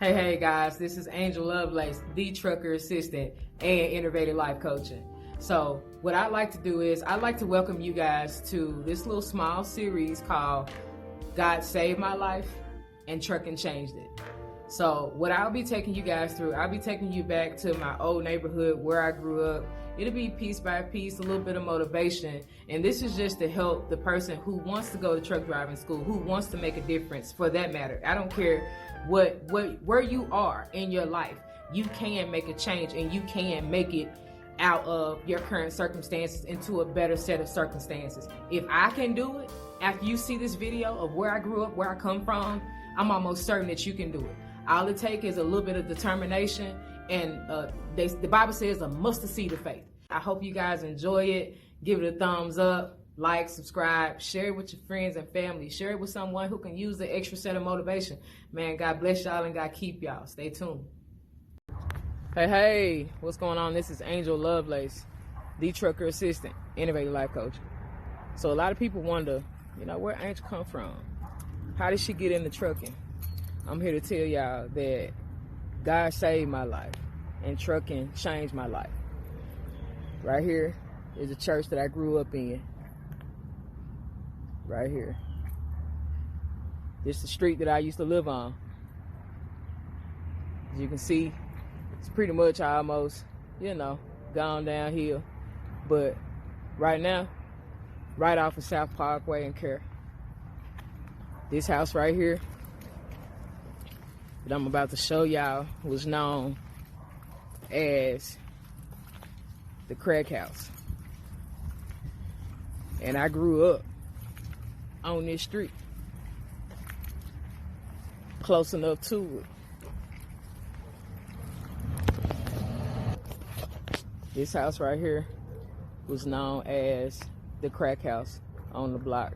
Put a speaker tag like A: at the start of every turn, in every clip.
A: Hey guys, this is Angel Lovelace, the trucker assistant and innovative life coaching. So what I like to do is I like to welcome you guys to this little small series called God Saved My Life and Trucking Changed It. So what I'll be taking you guys through, I'll be taking you back to my old neighborhood where I grew up. It'll be piece by piece, a little bit of motivation. And this is just to help the person who wants to go to truck driving school, who wants to make a difference for that matter. I don't care where you are in your life, you can make a change and you can make it out of your current circumstances into a better set of circumstances. If I can do it, after you see this video of where I grew up, where I come from, I'm almost certain that you can do it. All it takes is a little bit of determination, and the Bible says a mustard seed of faith. I hope you guys enjoy it. Give it a thumbs up, like, subscribe, share it with your friends and family. Share it with someone who can use the extra set of motivation. Man, God bless y'all and God keep y'all. Stay tuned. Hey, what's going on? This is Angel Lovelace, the trucker assistant, innovative life coach. So a lot of people wonder, where Angel come from? How did she get into trucking? I'm here to tell y'all that God saved my life and trucking changed my life. Right here is a church that I grew up in. Right here. This is the street that I used to live on. As you can see, it's pretty much almost, gone downhill. But right now, right off of South Parkway in Kerr, this house right here that I'm about to show y'all was known as the crack house. And I grew up on this street, close enough to it. This house right here was known as the crack house on the block.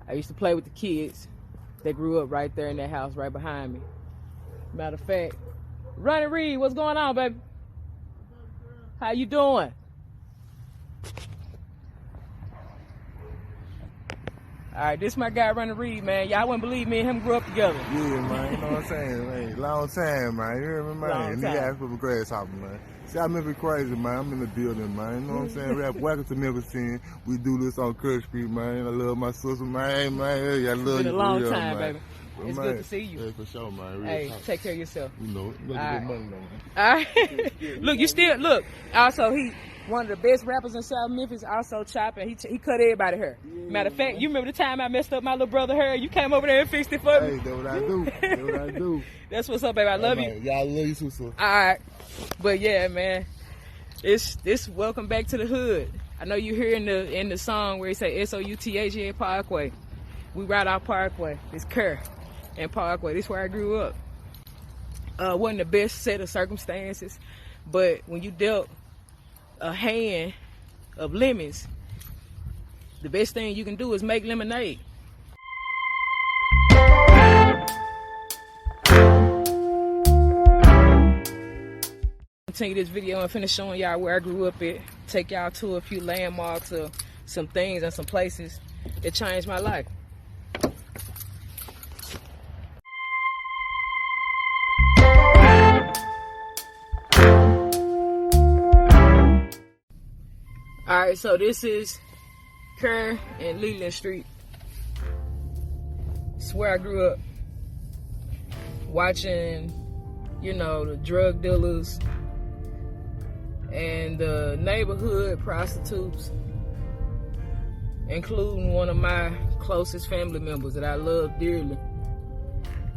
A: I used to play with the kids that grew up right there in that house right behind me. Matter of fact, Ronnie Reed, what's going on, baby? How you doing? All right, this my guy, Ronnie Reed, man. Y'all wouldn't believe me and him grew up together.
B: Yeah, man, you know what I'm saying, man. Long time, man. You hear me, man?
A: Long
B: And
A: time.
B: he asked for a grasshopper, man. See, I Memphis crazy, man. I'm in the building, man. You know what I'm saying? Welcome to Memphis 10. We do this on Kirk Street, man. I love my sister, man. Hey, man. I love you.
A: It's been a long
B: real,
A: time,
B: man.
A: baby. It's
B: Man,
A: good to see you.
B: Yeah, for sure, man. Real
A: Hey,
B: talk.
A: take care of yourself.
B: You know, you
A: All
B: get money, man.
A: All right. Look, you still, look. Also, he one of the best rappers in South Memphis, also chopping. He cut everybody hair. Matter of fact, you remember the time I messed up my little brother hair? You came over there and fixed it for me.
B: Hey, that's what I do. That's what I do.
A: That's what's up, baby. I love you.
B: Yeah, I love you too, sir.
A: All right. But yeah, man. It's welcome back to the hood. I know you hear in the song where he say S-O-U-T-H-E Parkway. We ride our Parkway. It's Kerr and Parkway. This is where I grew up. Wasn't the best set of circumstances, but when you dealt a hand of lemons, the best thing you can do is make lemonade. Continue this video and finish showing y'all where I grew up at. Take y'all to a few landmarks of some things and some places that changed my life. Alright, so this is Kerr and Leland Street. It's where I grew up. Watching, the drug dealers and the neighborhood prostitutes, including one of my closest family members that I love dearly,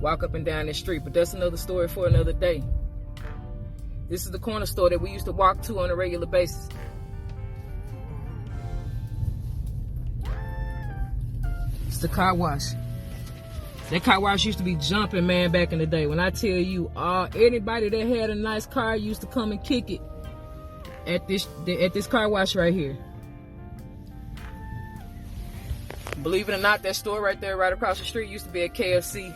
A: walk up and down the street. But that's another story for another day. This is the corner store that we used to walk to on a regular basis. It's the car wash. That car wash used to be jumping, man, back in the day. When I tell you, anybody that had a nice car used to come and kick it at this car wash right here. Believe it or not, that store right there, right across the street, used to be a KFC.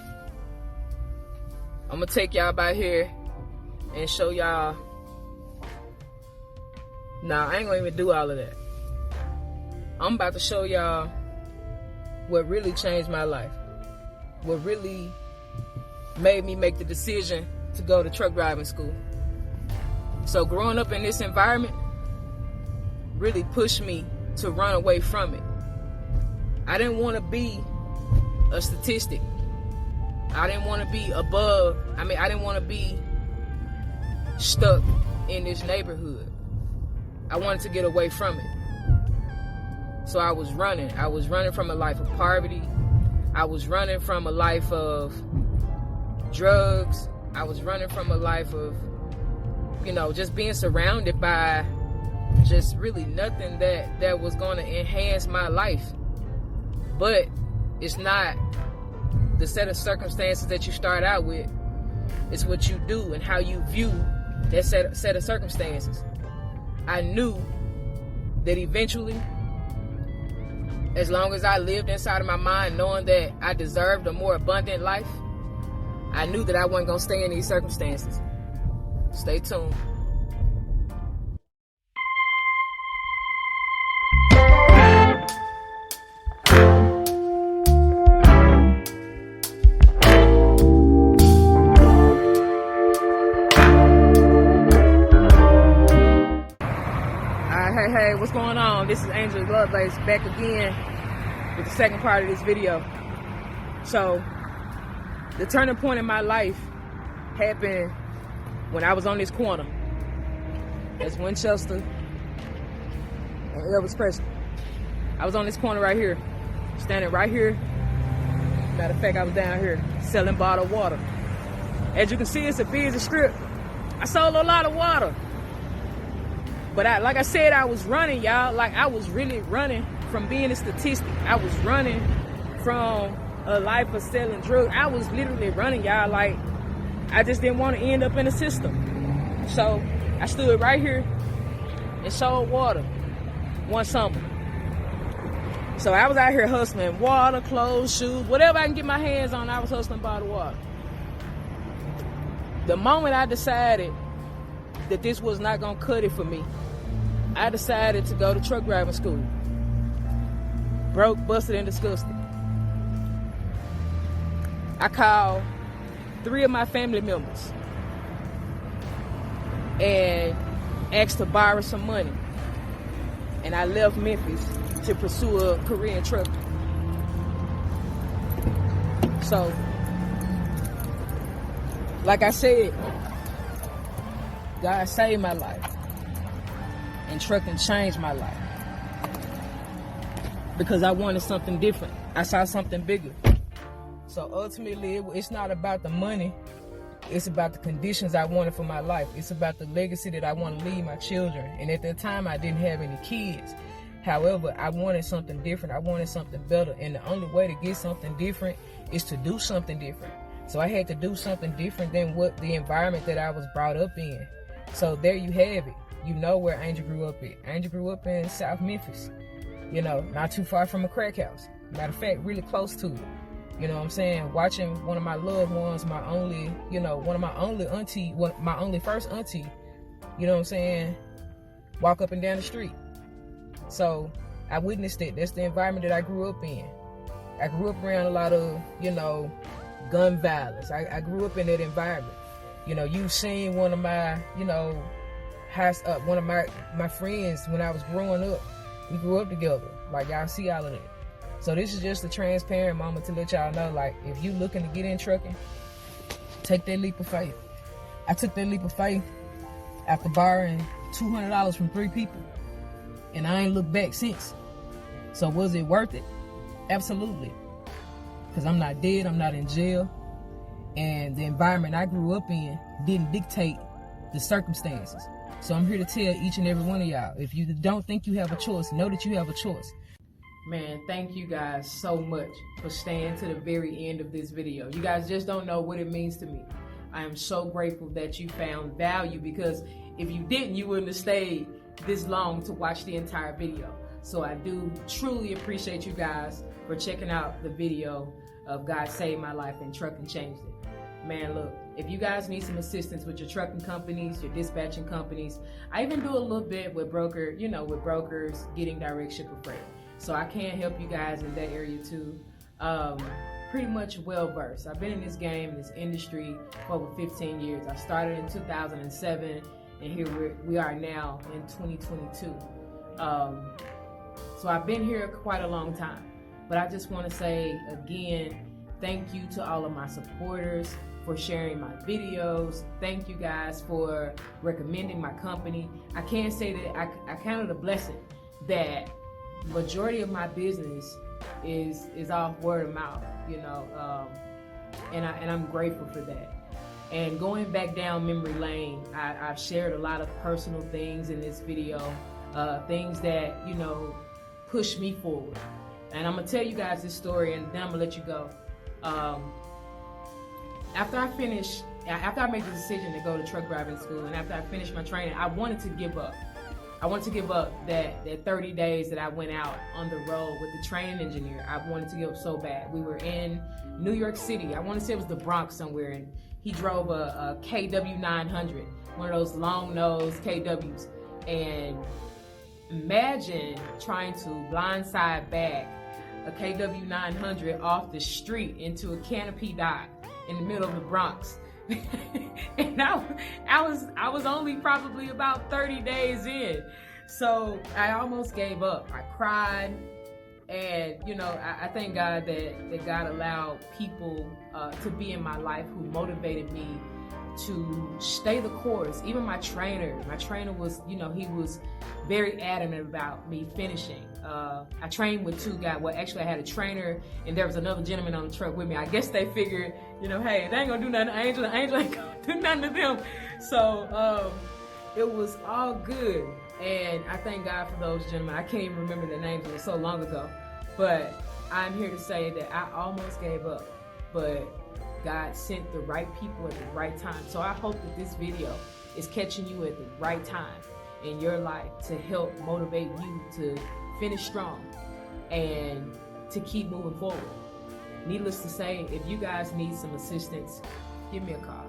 A: I'm gonna take y'all by here and show y'all. Nah, I ain't gonna even do all of that. I'm about to show y'all what really changed my life. what really made me make the decision to go to truck driving school. So growing up in this environment really pushed me to run away from it. I didn't want to be a statistic. I didn't want to be I didn't want to be stuck in this neighborhood. I wanted to get away from it. So I was running. I was running from a life of poverty. I was running from a life of drugs. I was running from a life of, just being surrounded by just really nothing that was going to enhance my life. But it's not the set of circumstances that you start out with. It's what you do and how you view that set of circumstances. I knew that eventually, as long as I lived inside of my mind knowing that I deserved a more abundant life, I knew that I wasn't going to stay in these circumstances. Stay tuned. Hey, what's going on? This is Angel Lovelace back again with the second part of this video. So, the turning point in my life happened when I was on this corner. That's Winchester and Elvis Presley. I was on this corner right here, standing right here. Matter of fact, I was down here selling bottled water. As you can see, it's a busy strip. I sold a lot of water. But like I said, I was running, y'all. Like, I was really running from being a statistic. I was running from a life of selling drugs. I was literally running, y'all. Like, I just didn't want to end up in the system. So I stood right here and sold water one summer. So I was out here hustling water, clothes, shoes, whatever I can get my hands on, I was hustling bottled water. The moment I decided that this was not going to cut it for me, I decided to go to truck driving school. Broke, busted, and disgusted. I called 3 of my family members and asked to borrow some money. And I left Memphis to pursue a career in trucking. So, like I said, God saved my life. And trucking changed my life. Because I wanted something different. I saw something bigger. So ultimately, it's not about the money. It's about the conditions I wanted for my life. It's about the legacy that I want to leave my children. And at that time, I didn't have any kids. However, I wanted something different. I wanted something better. And the only way to get something different is to do something different. So I had to do something different than what the environment that I was brought up in. So there you have it. You know where Angel grew up at. Angel grew up in South Memphis. Not too far from a crack house. Matter of fact, really close to it. You know what I'm saying? Watching one of my loved ones, my only first auntie, you know what I'm saying, walk up and down the street. So I witnessed it. That's the environment that I grew up in. I grew up around a lot of, gun violence. I grew up in that environment. You've seen one of my, one of my friends when I was growing up. We grew up together. Like, y'all see all of that. So this is just a transparent moment to let y'all know, like, if you looking to get in trucking, take that leap of faith. I took that leap of faith after borrowing $200 from 3 people. And I ain't looked back since. So was it worth it? Absolutely. Because I'm not dead, I'm not in jail. And the environment I grew up in didn't dictate the circumstances. So I'm here to tell each and every one of y'all, if you don't think you have a choice, know that you have a choice.
C: Man, thank you guys so much for staying to the very end of this video. You guys just don't know what it means to me. I am so grateful that you found value, because if you didn't, you wouldn't have stayed this long to watch the entire video. So I do truly appreciate you guys for checking out the video of God Saved My Life and Trucking Changed It. Man, look, if you guys need some assistance with your trucking companies, your dispatching companies, I even do a little bit with brokers getting direct shipper freight. So I can help you guys in that area too.
A: pretty much well versed. I've been in this game, in this industry for over 15 years. I started in 2007, and here we are now in 2022. So I've been here quite a long time. But I just want to say again, thank you to all of my supporters for sharing my videos. Thank you guys for recommending my company. I can't say that I count it a blessing that majority of my business is off word of mouth, you know, and I'm grateful for that. And going back down memory lane, I've shared a lot of personal things in this video, things that, you know, push me forward. And I'm gonna tell you guys this story, and then I'm gonna let you go. After I made the decision to go to truck driving school, and after I finished my training, I wanted to give up. I wanted to give up that 30 days that I went out on the road with the training engineer. I wanted to give up so bad. We were in New York City. I want to say it was the Bronx somewhere, and he drove a KW 900, one of those long nose KWs. And imagine trying to blindside back a KW 900 off the street into a canopy dock in the middle of the Bronx. And I was only probably about 30 days in, so I almost gave up. I cried, and you know, I thank God that God allowed people to be in my life who motivated me to stay the course. Even my trainer was, you know, he was very adamant about me finishing. I trained with two guys. Well, actually I had a trainer and there was another gentleman on the truck with me. I guess they figured, you know, hey, they ain't gonna do nothing to Angel ain't gonna do nothing to them. So it was all good. And I thank God for those gentlemen. I can't even remember their names, it was so long ago. But I'm here to say that I almost gave up, but God sent the right people at the right time. So I hope that this video is catching you at the right time in your life to help motivate you to finish strong and to keep moving forward. Needless to say, if you guys need some assistance, give me a call.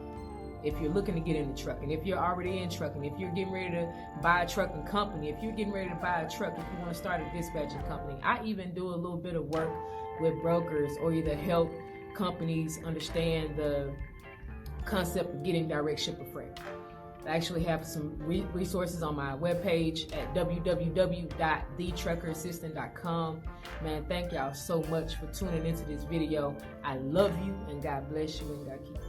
A: If you're looking to get into trucking, if you're already in trucking, if you're getting ready to buy a trucking company, if you're getting ready to buy a truck, if you want to start a dispatching company, I even do a little bit of work with brokers or either help companies understand the concept of getting direct shipper freight. I actually have some resources on my webpage at www.thetruckerassistant.com. Man, thank y'all so much for tuning into this video. I love you, and God bless you, and God keep you.